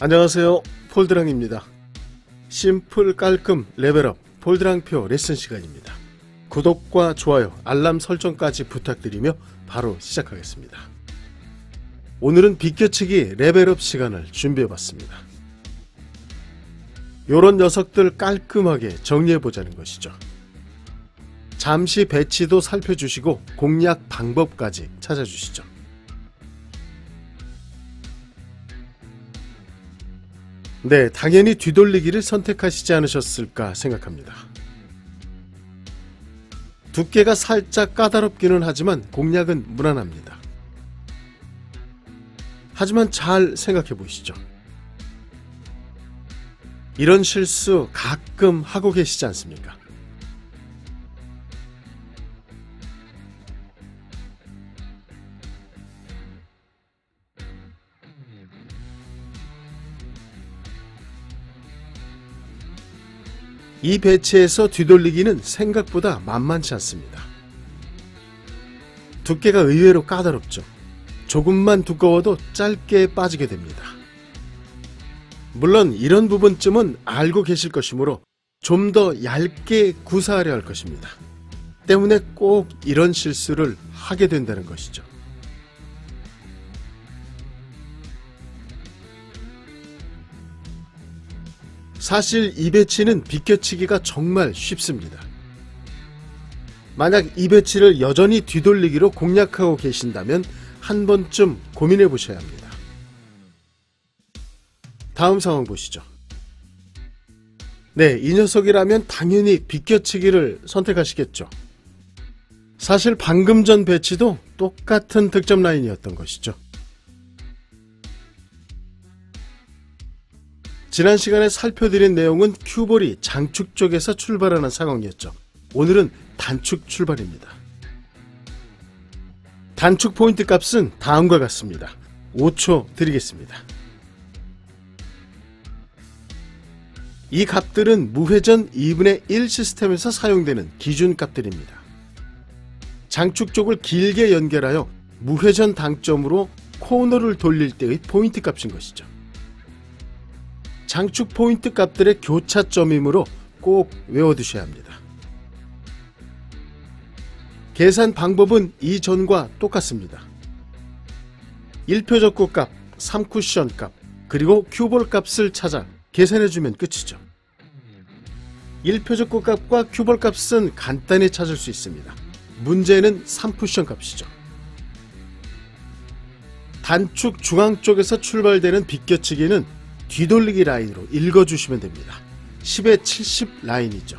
안녕하세요, 폴드랑입니다. 심플 깔끔 레벨업 폴드랑표 레슨 시간입니다. 구독과 좋아요, 알람 설정까지 부탁드리며 바로 시작하겠습니다. 오늘은 비껴치기 레벨업 시간을 준비해봤습니다. 요런 녀석들 깔끔하게 정리해보자는 것이죠. 잠시 배치도 살펴주시고 공략 방법까지 찾아주시죠. 네, 당연히 뒤돌리기를 선택하시지 않으셨을까 생각합니다. 두께가 살짝 까다롭기는 하지만 공략은 무난합니다. 하지만 잘 생각해 보시죠. 이런 실수 가끔 하고 계시지 않습니까? 이 배치에서 뒤돌리기는 생각보다 만만치 않습니다. 두께가 의외로 까다롭죠. 조금만 두꺼워도 짧게 빠지게 됩니다. 물론 이런 부분쯤은 알고 계실 것이므로 좀 더 얇게 구사하려 할 것입니다. 때문에 꼭 이런 실수를 하게 된다는 것이죠. 사실 이 배치는 비껴치기가 정말 쉽습니다. 만약 이 배치를 여전히 뒤돌리기로 공략하고 계신다면 한 번쯤 고민해 보셔야 합니다. 다음 상황 보시죠. 네, 이 녀석이라면 당연히 비껴치기를 선택하시겠죠. 사실 방금 전 배치도 똑같은 득점 라인이었던 것이죠. 지난 시간에 살펴드린 내용은 큐볼이 장축 쪽에서 출발하는 상황이었죠. 오늘은 단축 출발입니다. 단축 포인트 값은 다음과 같습니다. 5초 드리겠습니다. 이 값들은 무회전 2분의 1 시스템에서 사용되는 기준 값들입니다. 장축 쪽을 길게 연결하여 무회전 당점으로 코너를 돌릴 때의 포인트 값인 것이죠. 장축 포인트 값들의 교차점이므로 꼭 외워두셔야 합니다. 계산 방법은 이전과 똑같습니다. 1표적구 값, 3쿠션 값, 그리고 큐볼 값을 찾아 계산해주면 끝이죠. 1표적구 값과 큐볼 값은 간단히 찾을 수 있습니다. 문제는 3쿠션 값이죠. 단축 중앙 쪽에서 출발되는 비껴치기는 뒤돌리기 라인으로 읽어주시면 됩니다. 10에 70 라인이죠.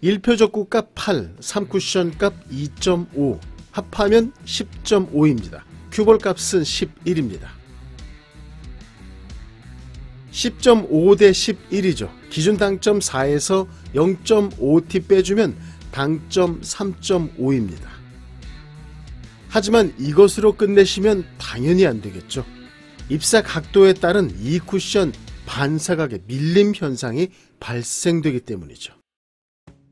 1표적구 값 8, 3쿠션 값 2.5, 합하면 10.5입니다. 큐볼 값은 11입니다. 10.5 대 11이죠. 기준 당점 4에서 0.5t 빼주면 당점 3.5입니다. 하지만 이것으로 끝내시면 당연히 안되겠죠. 입사 각도에 따른 이 쿠션 반사각의 밀림 현상이 발생되기 때문이죠.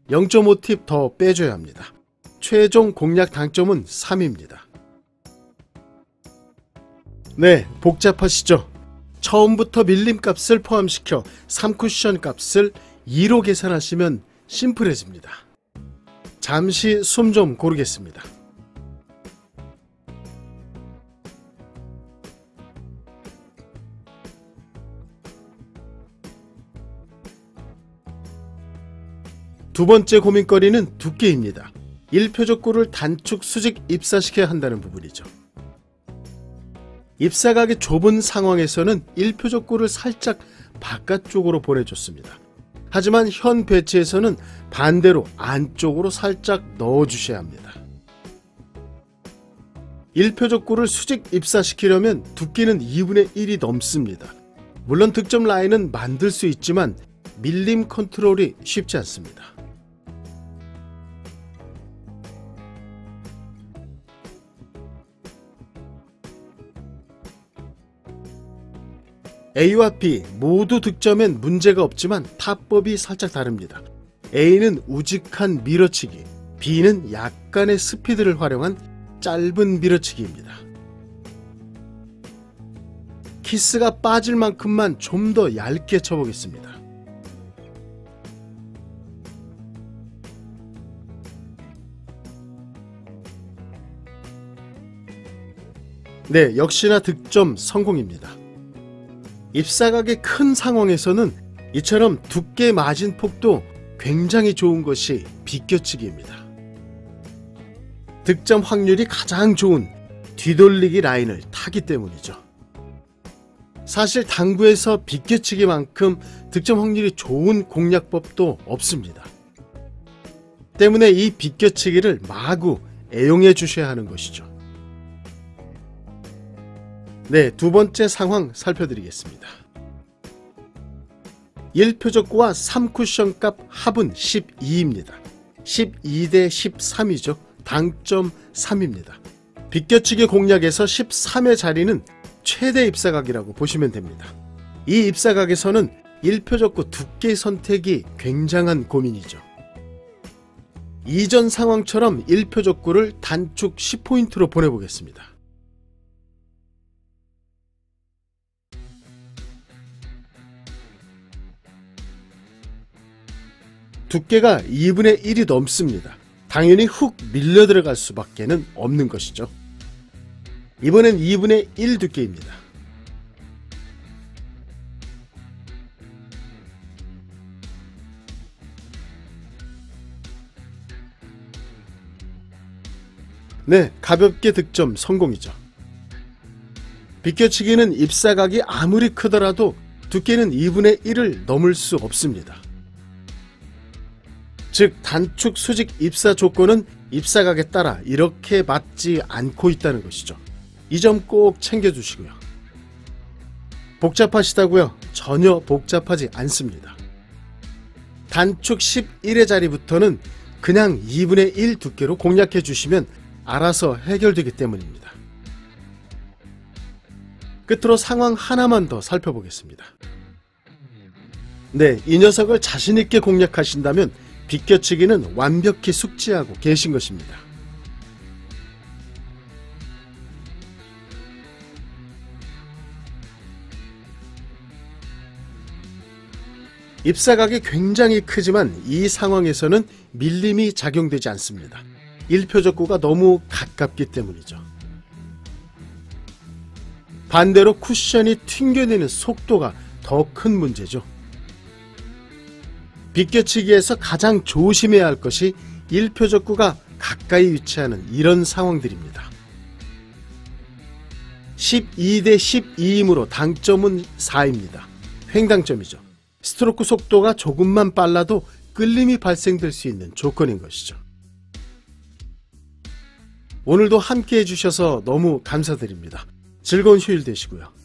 0.5팁 더 빼줘야 합니다. 최종 공략 당점은 3입니다. 네, 복잡하시죠? 처음부터 밀림 값을 포함시켜 3쿠션 값을 2로 계산하시면 심플해집니다. 잠시 숨 좀 고르겠습니다. 두 번째 고민거리는 두께입니다. 1표적구를 단축 수직 입사시켜야 한다는 부분이죠. 입사각이 좁은 상황에서는 1표적구를 살짝 바깥쪽으로 보내줬습니다. 하지만 현 배치에서는 반대로 안쪽으로 살짝 넣어주셔야 합니다. 1표적구를 수직 입사시키려면 두께는 2분의 1이 넘습니다. 물론 득점 라인은 만들 수 있지만 밀림 컨트롤이 쉽지 않습니다. A와 B 모두 득점엔 문제가 없지만 타법이 살짝 다릅니다. A는 우직한 밀어치기, B는 약간의 스피드를 활용한 짧은 밀어치기입니다. 키스가 빠질 만큼만 좀 더 얇게 쳐보겠습니다. 네, 역시나 득점 성공입니다. 잎사각이 큰 상황에서는 이처럼 두께 맞은 폭도 굉장히 좋은 것이 비껴치기입니다. 득점 확률이 가장 좋은 뒤돌리기 라인을 타기 때문이죠. 사실 당구에서 비껴치기만큼 득점 확률이 좋은 공략법도 없습니다. 때문에 이 비껴치기를 마구 애용해 주셔야 하는 것이죠. 네, 두 번째 상황 살펴드리겠습니다. 1표적구와 3쿠션 값 합은 12입니다. 12대 13이죠. 당점 3입니다. 비껴치기 공략에서 13의 자리는 최대 잎사각이라고 보시면 됩니다. 이 잎사각에서는 1표적구 두께 선택이 굉장한 고민이죠. 이전 상황처럼 1표적구를 단축 10포인트로 보내보겠습니다. 두께가 2분의 1이 넘습니다. 당연히 훅 밀려 들어갈 수밖에 없는 것이죠. 이번엔 2분의 1 두께입니다. 네, 가볍게 득점 성공이죠. 비껴치기는 잎사각이 아무리 크더라도 두께는 2분의 1을 넘을 수 없습니다. 즉 단축 수직 입사 조건은 잎사각에 따라 이렇게 맞지 않고 있다는 것이죠. 이 점 꼭 챙겨주시고요. 복잡하시다고요? 전혀 복잡하지 않습니다. 단축 11의 자리부터는 그냥 2분의 1 두께로 공략해 주시면 알아서 해결되기 때문입니다. 끝으로 상황 하나만 더 살펴보겠습니다. 네, 이 녀석을 자신있게 공략하신다면 비껴치기는 완벽히 숙지하고 계신 것입니다. 잎사각이 굉장히 크지만 이 상황에서는 밀림이 작용되지 않습니다. 1표적구가 너무 가깝기 때문이죠. 반대로 쿠션이 튕겨내는 속도가 더 큰 문제죠. 비껴치기에서 가장 조심해야 할 것이 1표적구가 가까이 위치하는 이런 상황들입니다. 12대 12이므로 당점은 4입니다. 횡당점이죠. 스트로크 속도가 조금만 빨라도 끌림이 발생될 수 있는 조건인 것이죠. 오늘도 함께 해주셔서 너무 감사드립니다. 즐거운 휴일 되시고요.